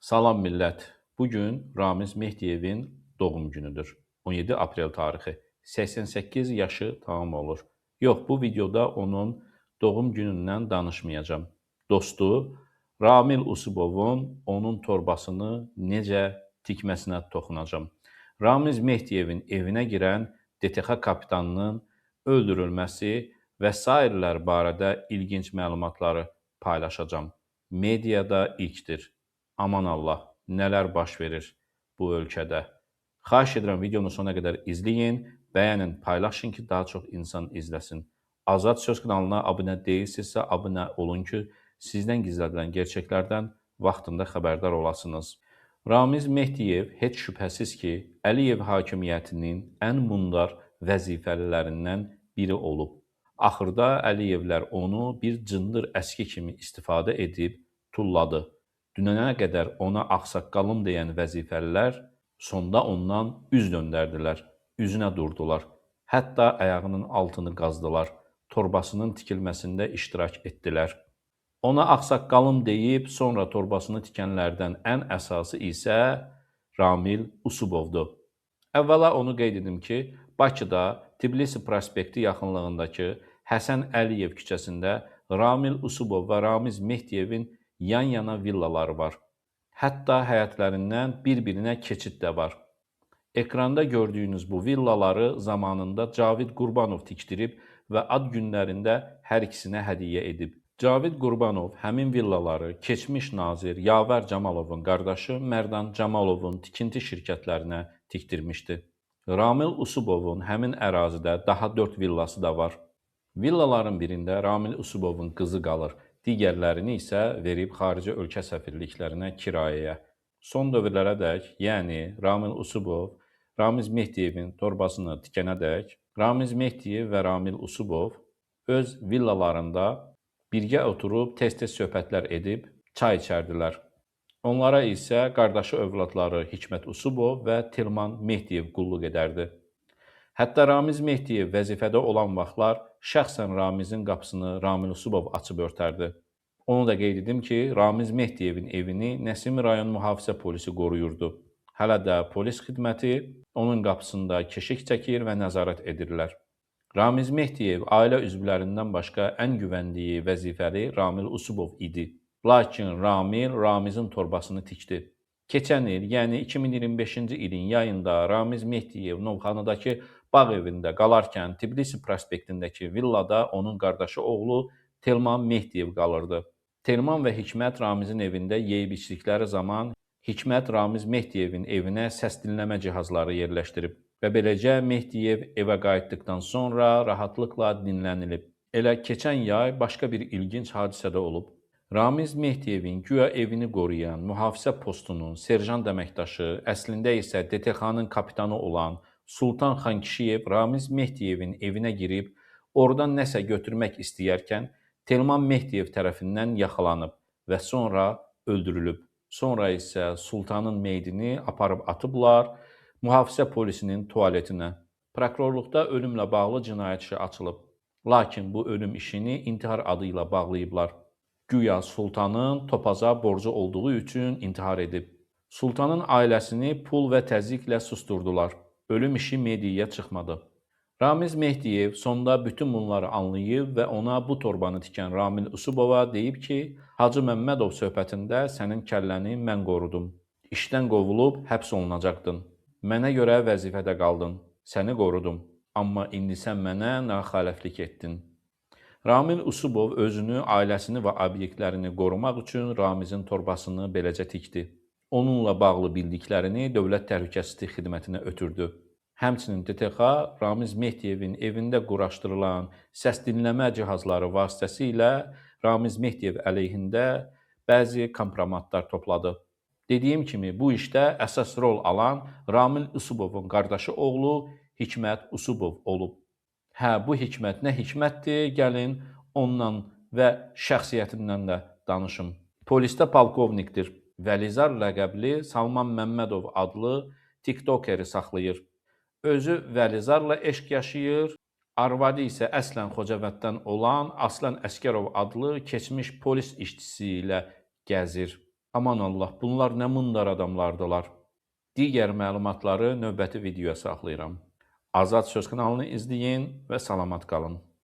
Salam millət. Bugün Ramiz Mehdiyevin doğum günüdür. 17 aprel tarixi. 88 yaşı tamam olur. Yox, bu videoda onun doğum günündən danışmayacağam. Dostu Ramil Usubovun onun torbasını necə tikməsinə toxunacağam. Ramiz Mehdiyevin evinə girən DTX kapitanının öldürülməsi və sairələr barədə ilginc məlumatları paylaşacağam. Mediada ilkdir. Aman Allah, nələr baş verir bu ölkədə. Xahiş edirəm videonu sona qədər izləyin, bəyənin, paylaşın ki, daha çox insan izləsin. Azad Söz kanalına abunə deyilsinizsə, abunə olun ki, sizdən gizlədilən gerçəklərdən vaxtında xəbərdar olasınız. Ramiz Mehdiyev heç şübhəsiz ki, Əliyev hakimiyyətinin ən mundar vəzifəlilərindən biri olub. Axırda Əliyevlər onu bir cındır əski kimi istifadə edib tulladı. Dünənə qədər ona ağsaqqalım deyən vəzifəlilər sonda ondan üz döndərdilər, üzünə durdular. Hətta ayağının altını qazdılar, torbasının tikilməsində iştirak etdilər. Ona ağsaqqalım deyib, sonra torbasını tikənlərdən ən əsası isə Ramil Usubovdur. Əvvəla onu qeyd edim ki, Bakıda Tbilisi prospekti yaxınlığındakı Həsən Əliyev küçəsində Ramil Usubov və Ramiz Mehdiyevin yan-yana villaları var. Hətta həyətlərindən bir-birinə keçid də var. Ekranda gördüyünüz bu villaları zamanında Cavid Qurbanov tikdirib və ad günlərində hər ikisinə hədiyyə edib. Cavid Qurbanov həmin villaları keçmiş nazir Yavər Camalovun qardaşı Mərdan Camalovun tikinti şirkətlərinə tikdirmişdi. Ramil Usubovun həmin ərazidə daha 4 villası da var. Villaların birində Ramil Usubovun qızı qalır. Digərlərini isə verib xarici ölkə səfirliklərinə kirayəyə. Son dövrlərədək, yəni Ramil Usubov, Ramiz Mehdiyevin torbasını tikənədək, Ramiz Mehdiyev və Ramil Usubov öz villalarında birgə oturub tez-tez söhbətlər edib çay içərdilər. Onlara isə qardaşı övladları Hikmət Usubov və Tilman Mehdiyev qulluq edərdi. Hətta Ramiz Mehdiyev vəzifədə olan vaxtlar şəxsən Ramizin qapısını Ramil Usubov açıb örtərdi. Onu da qeyd edim ki, Ramiz Mehdiyevin evini Nəsimi rayon mühafizə polisi qoruyurdu. Hələ də polis xidməti onun qapısında keşik çəkir və nəzarət edirlər. Ramiz Mehdiyev ailə üzvlərindən başqa ən güvəndiyi vəzifəli Ramil Usubov idi. Lakin Ramil Ramizin torbasını tikdi. Keçən il, yəni 2025-ci ilin yayında Ramiz Mehdiyev Novxanıdakı bağ evində qalarkən Tbilisi prospektindəki villada onun qardaşı oğlu Telman Mehdiyev qalırdı. Telman və Hikmət Ramizin evində yeyib içdikləri zaman Hikmət Ramiz Mehdiyevin evinə səs dinləmə cihazları yerləşdirib və beləcə Mehdiyev evə qayıtdıqdan sonra rahatlıqla dinlənilib. Elə keçən yay başqa bir ilginc hadisə də olub. Ramiz Mehdiyevin güya evini qoruyan mühafizə postunun serjant əməkdaşı, əslində isə DTX-nın kapitanı olan Sultan Xankişiyev Ramiz Mehdiyevin evinə girib, oradan nəsə götürmək istəyərkən Telman Mehdiyev tərəfindən yaxalanıb və sonra öldürülüb. Sonra isə Sultanın meyidini aparıb atıblar mühafizə polisinin tualetinə. Prokurorluqda ölümlə bağlı cinayət işi açılıb. Lakin bu ölüm işini intihar adı ilə bağlayıblar. Güya Sultanın topaza borcu olduğu üçün intihar edib. Sultanın ailəsini pul və təzyiqlə susturdular. Ölüm işi mediaya çıxmadı. Ramiz Mehdiyev sonda bütün bunları anlayıb və ona bu torbanı tikən Ramil Usubova deyib ki, Hacı Məmmədov söhbətində sənin kəlləni mən qorudum. İşdən qovulub həbs olunacaqdın. Mənə görə vəzifədə qaldın. Səni qorudum. Amma indi sən mənə naxaliflik etdin. Ramil Usubov özünü, ailəsini və obyektlərini qorumaq üçün Ramizin torbasını beləcə tikdi. Onunla bağlı bildiklərini Dövlət Təhlükəsizlik Xidmətinə ötürdü. Həmçinin DTX Ramiz Mehdiyevin evində quraşdırılan səs dinləmə cihazları vasitəsilə Ramiz Mehdiyev əleyhində bəzi kompromatlar topladı. Dediyim kimi, bu işdə əsas rol alan Ramil Usubovun qardaşı oğlu Hikmət Usubov olub. Hə, bu Hikmət nə Hikmətdir, gəlin ondan və şəxsiyyətindən də danışım. Polisdə polkovnikdir. Vəlizar ləqəbli Salman Məmmədov adlı tiktokeri saxlayır. Özü Vəlizarla eşq yaşayır, arvadı isə əslən Xocavənddən olan Aslan Əskərov adlı keçmiş polis işçisi ilə gəzir. Aman Allah, bunlar nə mındar adamlardılar. Digər məlumatları növbəti videoya saxlayıram. Azad Söz kanalını izləyin və salamat qalın.